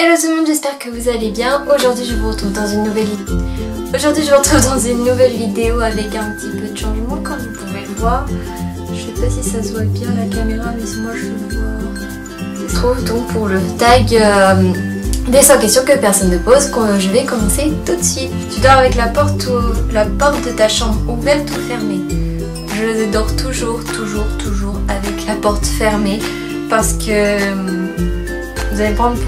Hello tout le monde, j'espère que vous allez bien. Aujourd'hui je vous retrouve dans une nouvelle vidéo avec un petit peu de changement comme vous pouvez le voir. Je sais pas si ça se voit bien la caméra, mais moi je le vois. Je trouve donc pour le tag des 100 questions que personne ne pose, je vais commencer tout de suite. Tu dors avec la porte de ta chambre ouverte ou fermée? Je dors toujours avec la porte fermée parce que vous allez me prendre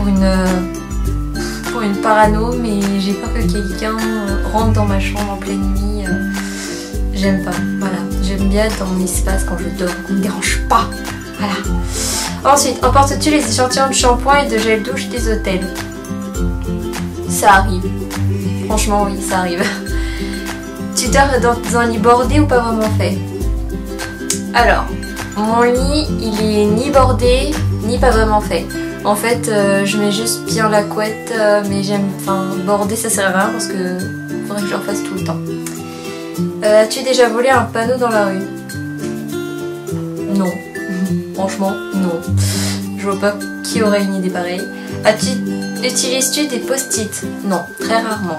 pour une parano, mais j'ai peur que quelqu'un rentre dans ma chambre en pleine nuit. J'aime pas, voilà. J'aime bien être dans mon espace quand je dors, qu'on me dérange pas. Voilà. Ensuite, emportes-tu les échantillons de shampoing et de gel douche des hôtels? Ça arrive. Franchement, oui, ça arrive. Tu dors dans un lit bordé ou pas vraiment fait? Alors, mon lit, il est ni bordé, ni pas vraiment fait. En fait, je mets juste bien la couette, mais border ça sert à rien parce que faudrait que je le refasse tout le temps. As-tu déjà volé un panneau dans la rue? Non. Franchement, non. Je vois pas qui aurait une idée pareille. Utilises-tu des post-it? Non, très rarement.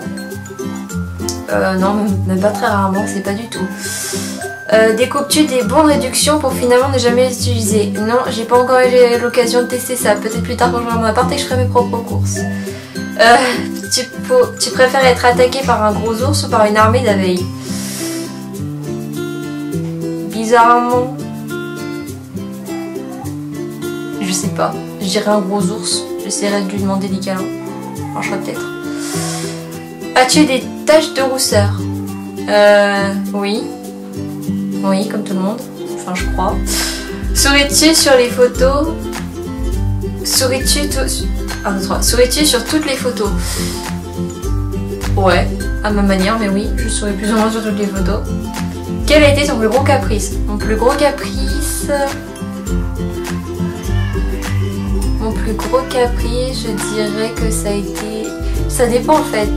Non, même pas très rarement, c'est pas du tout. Découpes-tu des bons de réduction pour finalement ne jamais les utiliser? Non, j'ai pas encore eu l'occasion de tester ça. Peut-être plus tard quand je vais mon appart et que je ferai mes propres courses. Tu préfères être attaqué par un gros ours ou par une armée d'abeilles? Bizarrement, je sais pas. Je dirais un gros ours. J'essaierai de lui demander des câlins. Marcherait peut-être. As-tu des taches de rousseur? Oui. Oui, comme tout le monde. Enfin, je crois. Souris-tu sur les photos? Souris-tu sur toutes les photos? Ouais, à ma manière, mais oui, je souris plus ou moins sur toutes les photos. Quel a été ton plus gros caprice? Mon plus gros caprice, je dirais que ça a été... Ça dépend en fait.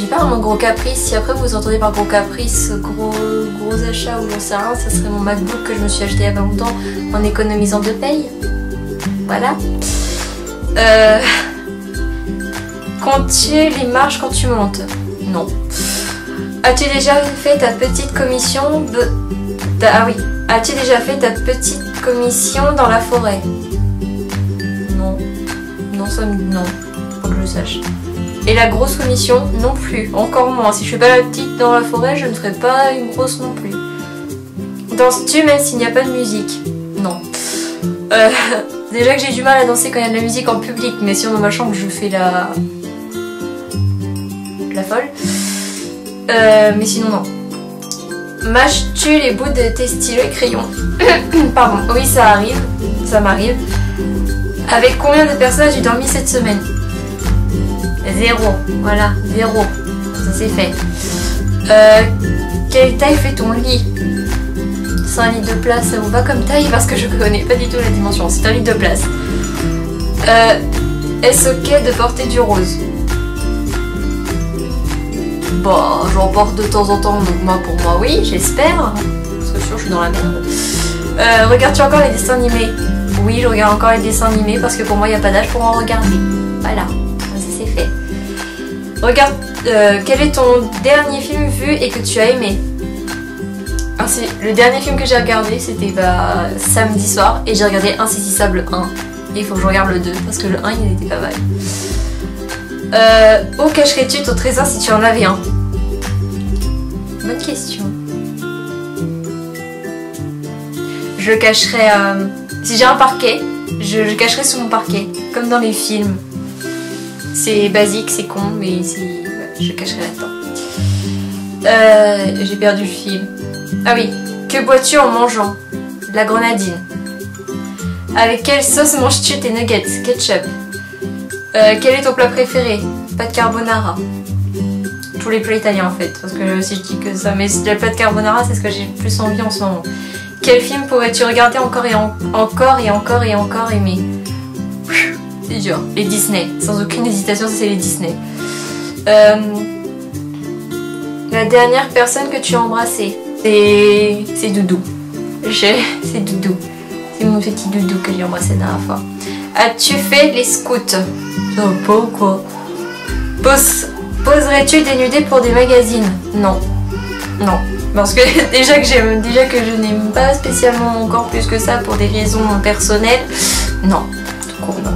J'ai pas un gros caprice. Si après vous entendez par gros caprice, gros achat ou j'en sais rien, ça serait mon MacBook que je me suis acheté il y a pas longtemps en économisant de paye. Voilà. Comptes-tu les marches quand tu montes? Non. As-tu déjà fait ta petite commission Ah oui. As-tu déjà fait ta petite commission dans la forêt? Non. Non, non. Faut que je le sache. Et la grosse commission, non plus, encore moins. Si je fais pas la petite dans la forêt, je ne ferai pas une grosse non plus. Danses-tu même s'il n'y a pas de musique? Non. Déjà que j'ai du mal à danser quand il y a de la musique en public, mais si on est dans ma chambre, je fais la folle. Mais sinon, non. Mâches-tu les bouts de tes stylos et crayons? Pardon, oui, ça arrive. Ça m'arrive. Avec combien de personnes as-tu dormi cette semaine? 0, voilà, 0. Ça c'est fait. Quelle taille fait ton lit? C'est un lit de place, ça vous va comme taille? Parce que je connais pas du tout la dimension. C'est un lit de place. Est-ce ok de porter du rose? Bah, j'en porte de temps en temps, donc pour moi, oui, j'espère. Parce que sûr, je suis dans la merde. Regardes-tu encore les dessins animés? Oui, je regarde encore les dessins animés parce que pour moi, il n'y a pas d'âge pour en regarder. Voilà. Regarde, quel est ton dernier film vu et que tu as aimé? Le dernier film que j'ai regardé, c'était samedi soir et j'ai regardé Insaisissable 1. Et il faut que je regarde le 2 parce que le 1 il était pas mal. Où cacherais-tu ton trésor si tu en avais un? Bonne question. Je le cacherais... si j'ai un parquet, je cacherais sous mon parquet, comme dans les films. C'est basique, c'est con, mais je cacherai là-dedans. J'ai perdu le fil. Ah oui. Que bois-tu en mangeant? De la grenadine. Avec quelle sauce manges-tu tes nuggets? Ketchup. Quel est ton plat préféré? Pâte carbonara. Tous les plats italiens en fait, parce que si je dis que ça, mais la pâte carbonara c'est ce que j'ai le plus envie en ce moment. Quel film pourrais-tu regarder encore et encore aimer? C'est dur. Les Disney. Sans aucune hésitation, c'est les Disney. La dernière personne que tu as embrassée? C'est Doudou. C'est Doudou. C'est mon petit Doudou que j'ai embrassé la dernière fois. As-tu fait les scouts? Ça va pas ou quoi? Poserais-tu dénudé pour des magazines? Non. Non. Parce que déjà que je n'aime pas spécialement encore plus que ça pour des raisons personnelles. Non. Tout court, non.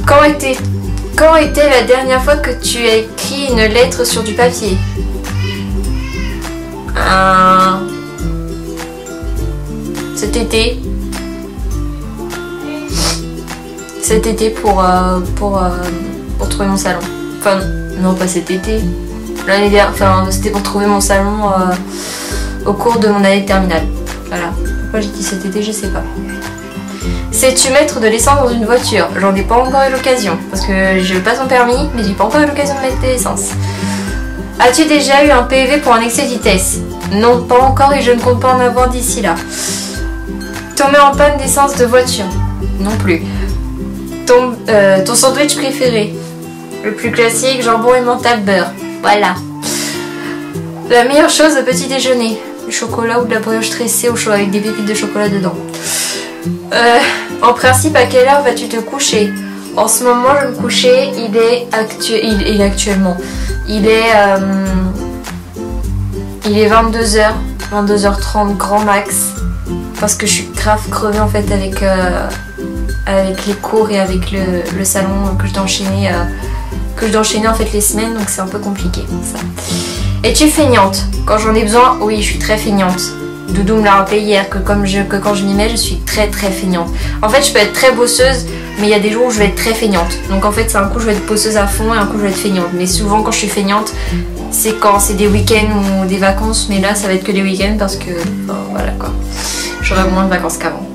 Quand était la dernière fois que tu as écrit une lettre sur du papier? Cet été. Cet été pour trouver mon salon. Enfin, non, pas cet été. L'année dernière, enfin, c'était pour trouver mon salon au cours de mon année de terminale. Voilà. Pourquoi j'ai dit cet été, je sais pas. Sais-tu mettre de l'essence dans une voiture? J'en ai pas encore eu l'occasion. Parce que je passe mon permis, mais j'ai pas encore eu l'occasion de mettre de l'essence. As-tu déjà eu un PV pour un excès de vitesse? Non, pas encore et je ne compte pas en avoir d'ici là. Tomber en panne d'essence de voiture? Non plus. Ton sandwich préféré? Le plus classique, jambon et mental beurre. Voilà. La meilleure chose au petit déjeuner? Du chocolat ou de la brioche tressée au chaud avec des pépites de chocolat dedans. En principe, à quelle heure vas-tu te coucher? En ce moment, je vais me coucher. Il est actuellement. Il est 22h, 22h30 grand max. Parce que je suis grave crevée en fait avec les cours et avec le salon que je dois enchaîner en fait les semaines, donc c'est un peu compliqué ça. Es-tu feignante? Quand j'en ai besoin, oui, je suis très feignante. Doudou me l'a rappelé hier que quand je m'y mets, je suis très feignante. En fait, je peux être très bosseuse, mais il y a des jours où je vais être très feignante. Donc en fait, c'est un coup je vais être bosseuse à fond et un coup je vais être feignante. Mais souvent quand je suis feignante, c'est quand c'est des week-ends ou des vacances, mais là ça va être que des week-ends parce que voilà quoi. J'aurai moins de vacances qu'avant.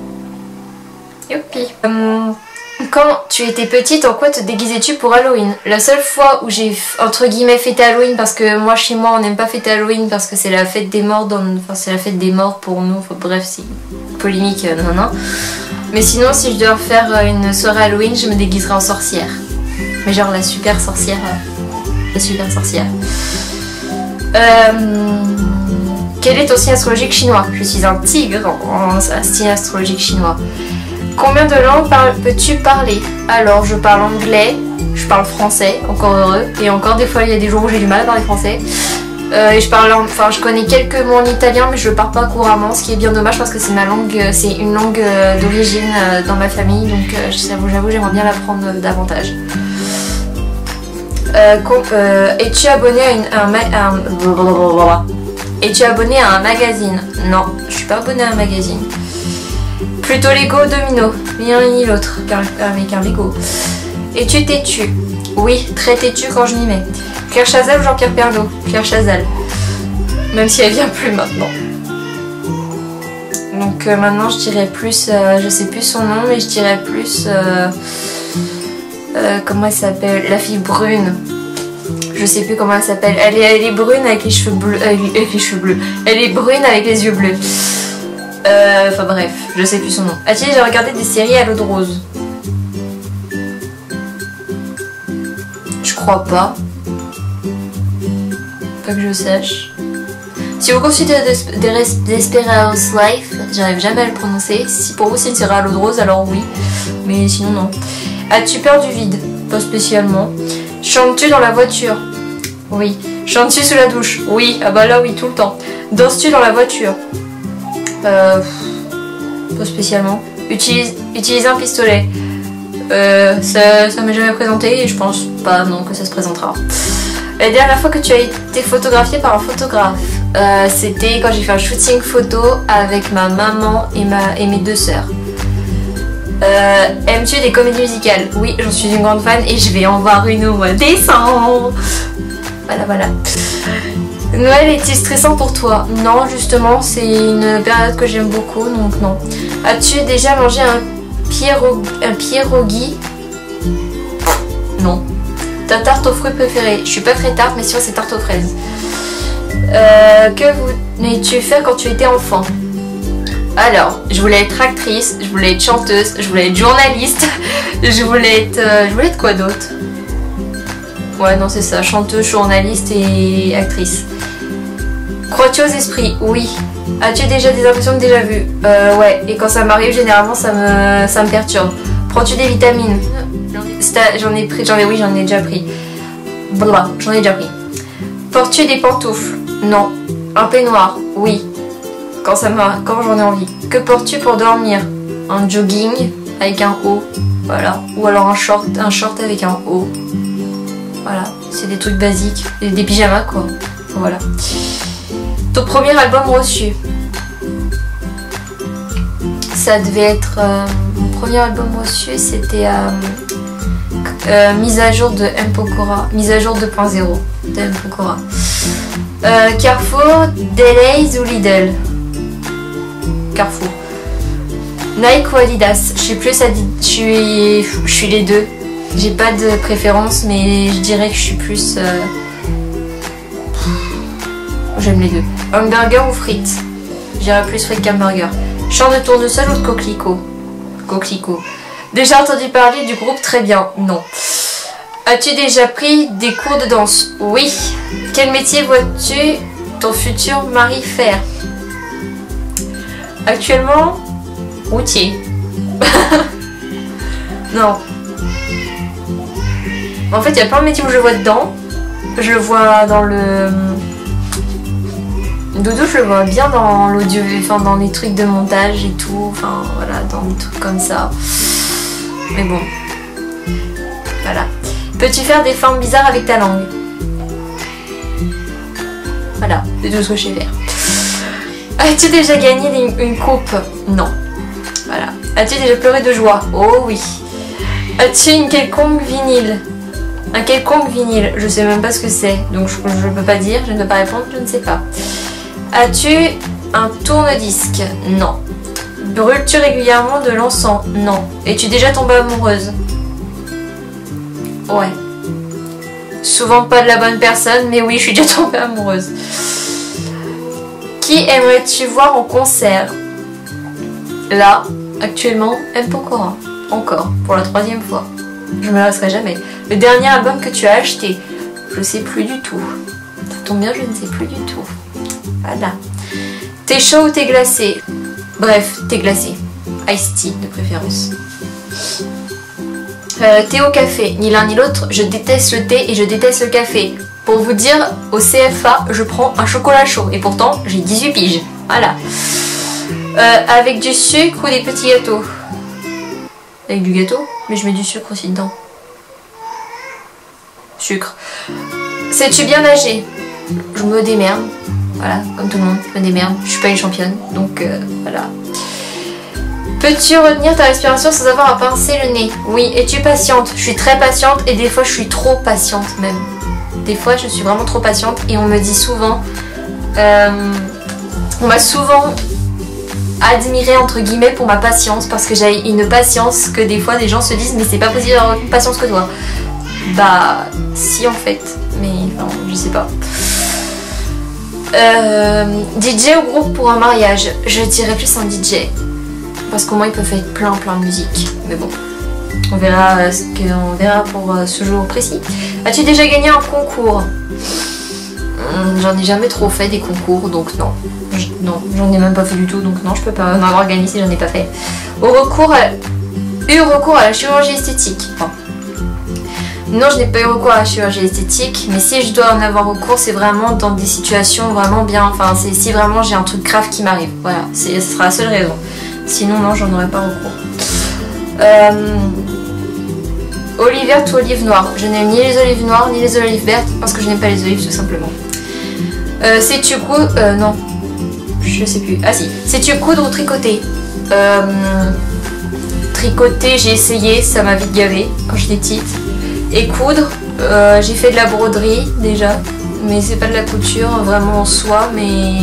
Youpi. Quand tu étais petite, en quoi te déguisais-tu pour Halloween? La seule fois où j'ai entre guillemets fêté Halloween, parce que moi chez moi on n'aime pas fêter Halloween parce que c'est la fête des morts, enfin c'est la fête des morts pour nous, enfin, bref c'est polémique, non. Mais sinon si je dois faire une soirée Halloween, je me déguiserai en sorcière. Mais genre la super sorcière. Quel est ton signe astrologique chinois? Je suis un tigre en signe astrologique chinois. Combien de langues peux-tu parler? Alors, je parle anglais, je parle français, encore heureux. Et encore, des fois, il y a des jours où j'ai du mal à parler français. Et je connais quelques mots en italien, mais je le parle pas couramment, ce qui est bien dommage parce que c'est ma langue, c'est une langue d'origine dans ma famille. Donc, j'avoue, j'aimerais bien l'apprendre davantage. Es-tu abonné Es-tu abonné à un magazine? Non, je suis pas abonnée à un magazine. Plutôt Lego ou Domino? Ni l'un ni l'autre, avec un Lego. Es-tu têtu? Oui, très têtu quand je m'y mets. Claire Chazal ou Jean-Pierre Pernaut? Claire Chazal. Même si elle vient plus maintenant. Donc maintenant je dirais plus, je sais plus son nom, mais je dirais plus... comment elle s'appelle? La fille brune. Je sais plus comment elle s'appelle. Elle est brune avec les cheveux bleus. Elle est brune avec les yeux bleus. Enfin bref, je sais plus son nom. As-tu déjà regardé des séries à l'eau de rose? Je crois pas. Pas que je sache. Si vous consultez Desperate Life, j'arrive jamais à le prononcer. Si pour vous c'est une série à l'eau de rose, alors oui. Mais sinon non. As-tu peur du vide? Pas spécialement. Chantes-tu dans la voiture? Oui. Chantes-tu sous la douche? Oui. Ah bah là oui, tout le temps. Danses-tu dans la voiture? Pas spécialement. Utiliser un pistolet. Ça m'est jamais présenté et je pense pas non que ça se présentera. La dernière fois que tu as été photographiée par un photographe, c'était quand j'ai fait un shooting photo avec ma maman et mes deux sœurs. Aimes-tu des comédies musicales? Oui, j'en suis une grande fan et je vais en voir une au mois de décembre. Voilà. Noël est-il stressant pour toi? Non, justement, c'est une période que j'aime beaucoup, donc non. As-tu déjà mangé un pierogi? Non. Ta tarte aux fruits préférée? Je suis pas très tarte, mais sinon c'est tarte aux fraises. Que voulais-tu faire quand tu étais enfant? Alors, je voulais être actrice, je voulais être chanteuse, je voulais être journaliste, je voulais être quoi d'autre? Ouais, non, c'est ça, chanteuse, journaliste et actrice. Crois-tu aux esprits? Oui. As-tu déjà des impressions de déjà vu? Ouais, et quand ça m'arrive, généralement, ça me perturbe. Prends-tu des vitamines? Oui, j'en ai déjà pris. Blah, j'en ai déjà pris. Portes-tu des pantoufles? Non. Un peignoir? Oui. Quand j'en ai envie. Que portes-tu pour dormir? Un jogging avec un haut. Voilà. Ou alors un short avec un haut. Voilà. C'est des trucs basiques. Des pyjamas quoi. Voilà. Ton premier album reçu? Ça devait être... mon premier album reçu, c'était mise à jour de M. Pokora. Mise à jour 2.0 de M. Pokora. Carrefour, Delays ou Lidl? Carrefour. Nike ou Adidas? Je suis plus je suis les deux. J'ai pas de préférence, mais je dirais que je suis plus... J'aime les deux. Hamburger ou frites? Je dirais plus frites qu'hamburger. Chant de tournesol ou de coquelicot? Coquelicot. Déjà entendu parler du groupe Très Bien? Non. As-tu déjà pris des cours de danse? Oui. Quel métier vois-tu ton futur mari faire? Actuellement, routier. Non. En fait, il y a plein de métiers où je le vois dedans. Je le vois dans le... Doudou, je le vois bien dans l'audio, enfin dans les trucs de montage et tout. Enfin, voilà, dans des trucs comme ça. Mais bon. Voilà. Peux-tu faire des formes bizarres avec ta langue? Voilà, c'est tout ce que je sais faire. As-tu déjà gagné une coupe? Non. Voilà. As-tu déjà pleuré de joie? Oh oui. As-tu une quelconque vinyle? Un quelconque vinyle? Je sais même pas ce que c'est. Donc je ne peux pas dire, je ne peux pas répondre, je ne sais pas. As-tu un tourne-disque? Non. Brûles-tu régulièrement de l'encens? Non. Es-tu déjà tombée amoureuse? Ouais. Souvent pas de la bonne personne, mais oui, je suis déjà tombée amoureuse. Qui aimerais-tu voir en concert? Là, actuellement, M. Pokora. Encore, pour la 3e fois. Je me lasserai jamais. Le dernier album que tu as acheté? Je sais plus du tout. Ça tombe bien, je ne sais plus du tout. Voilà. T'es chaud ou t'es glacé? Bref, t'es glacé. Ice tea de préférence. Thé au café? Ni l'un ni l'autre. Je déteste le thé et je déteste le café. Pour vous dire, au CFA, je prends un chocolat chaud. Et pourtant, j'ai 18 piges. Voilà. Avec du sucre ou des petits gâteaux? Avec du gâteau? Mais je mets du sucre aussi dedans. Sucre. Sais-tu bien nager? Je me démerde. Voilà, comme tout le monde, je me démerde. Je suis pas une championne, donc voilà. Peux-tu retenir ta respiration sans avoir à pincer le nez? Oui. Es-tu patiente? Je suis très patiente et des fois je suis trop patiente même. Des fois je suis vraiment trop patiente et on me dit souvent... on m'a souvent admirée entre guillemets pour ma patience parce que j'ai une patience que des fois des gens se disent mais c'est pas possible d'avoir une patience que toi. Bah si en fait, mais enfin je sais pas. DJ ou groupe pour un mariage? Je dirais plus un DJ. Parce qu'au moins il peut faire plein de musique. Mais bon, on verra ce qu'on verra pour ce jour précis. As-tu déjà gagné un concours? J'en ai jamais trop fait des concours, donc non. Non, j'en ai même pas fait du tout, donc non, je peux pas en avoir gagné si j'en ai pas fait. Eu recours à la chirurgie esthétique. Enfin, non, je n'ai pas eu recours à la chirurgie esthétique, mais si je dois en avoir recours, c'est vraiment dans des situations vraiment bien. Enfin, c'est si vraiment j'ai un truc grave qui m'arrive. Voilà, ce sera la seule raison. Sinon, non, j'en aurais pas recours. Olive verte ou olive noire? Je n'aime ni les olives noires ni les olives vertes parce que je n'aime pas les olives tout simplement. Sais-tu coudre? Non. Je sais plus. Ah si. Sais-tu coudre ou tricoter? Tricoter, j'ai essayé, ça m'a vite gavé quand j'étais petite. Et coudre, j'ai fait de la broderie déjà. Mais c'est pas de la couture vraiment en soi, mais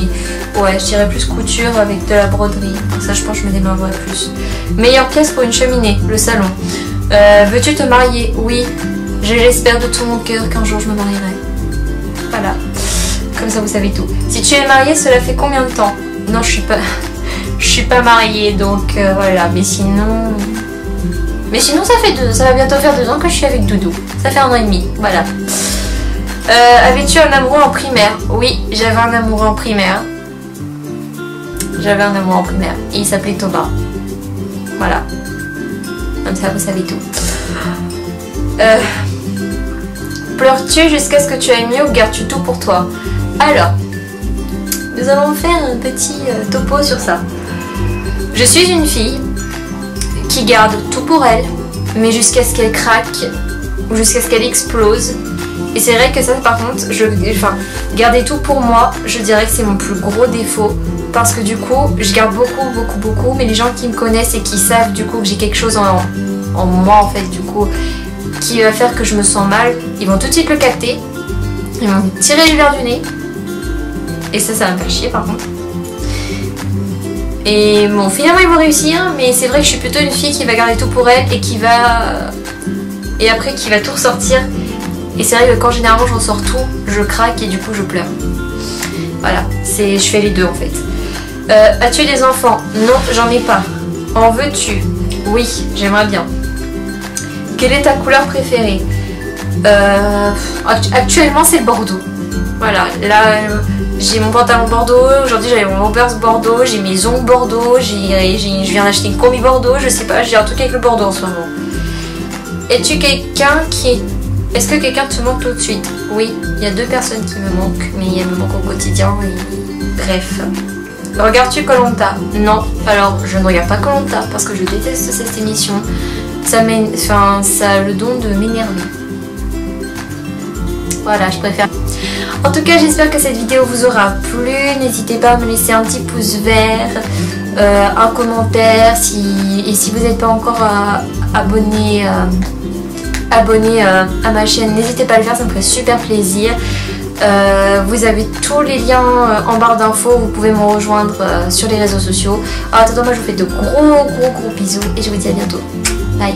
ouais, je dirais plus couture avec de la broderie. Ça, je pense que je me démarrerais plus. Meilleure pièce pour une cheminée, le salon. Veux-tu te marier? Oui, j'espère de tout mon cœur qu'un jour je me marierai. Voilà, comme ça vous savez tout. Si tu es mariée, cela fait combien de temps? Non, je suis pas mariée, donc voilà. Mais sinon, ça va bientôt faire 2 ans que je suis avec Doudou. Ça fait 1 an et demi, voilà. Avais-tu un amoureux en primaire? Oui, j'avais un amoureux en primaire. Et il s'appelait Thomas. Voilà. Comme ça, vous savez tout. Pleures-tu jusqu'à ce que tu ailles mieux ou gardes-tu tout pour toi? Alors, nous allons faire un petit topo sur ça. Je suis une fille qui garde tout pour elle, mais jusqu'à ce qu'elle craque ou jusqu'à ce qu'elle explose. Et c'est vrai que ça, par contre, garder tout pour moi, je dirais que c'est mon plus gros défaut. Parce que du coup, je garde beaucoup, mais les gens qui me connaissent et qui savent du coup que j'ai quelque chose en moi en fait, du coup, qui va faire que je me sens mal, ils vont tout de suite le capter, ils vont tirer le verre du nez, et ça va me faire chier par contre. Et bon, finalement ils vont réussir, mais c'est vrai que je suis plutôt une fille qui va garder tout pour elle et qui va... et après qui va tout ressortir. Et c'est vrai que quand généralement j'en sors tout, je craque et du coup je pleure. Voilà, je fais les deux en fait. As-tu des enfants? Non, j'en ai pas. En veux-tu? Oui, j'aimerais bien. Quelle est ta couleur préférée? Actuellement c'est le bordeaux. Voilà, là j'ai mon pantalon bordeaux, aujourd'hui j'avais mon bombers bordeaux, j'ai mes ongles bordeaux, je viens d'acheter une combi bordeaux, je sais pas, j'ai un truc avec le bordeaux en ce moment. Es-tu quelqu'un qui... Est-ce que quelqu'un te manque tout de suite? Oui, il y a 2 personnes qui me manquent, mais elles me manquent au quotidien et... Bref. Regardes-tu Koh-Lanta? Non, alors je ne regarde pas Koh-Lanta parce que je déteste cette émission. Ça a le don de m'énerver. Voilà, je préfère. En tout cas, j'espère que cette vidéo vous aura plu. N'hésitez pas à me laisser un petit pouce vert, un commentaire. Et si vous n'êtes pas encore abonné à ma chaîne, n'hésitez pas à le faire, ça me ferait super plaisir. Vous avez tous les liens en barre d'infos, vous pouvez me rejoindre sur les réseaux sociaux. En attendant, moi je vous fais de gros bisous et je vous dis à bientôt. Bye.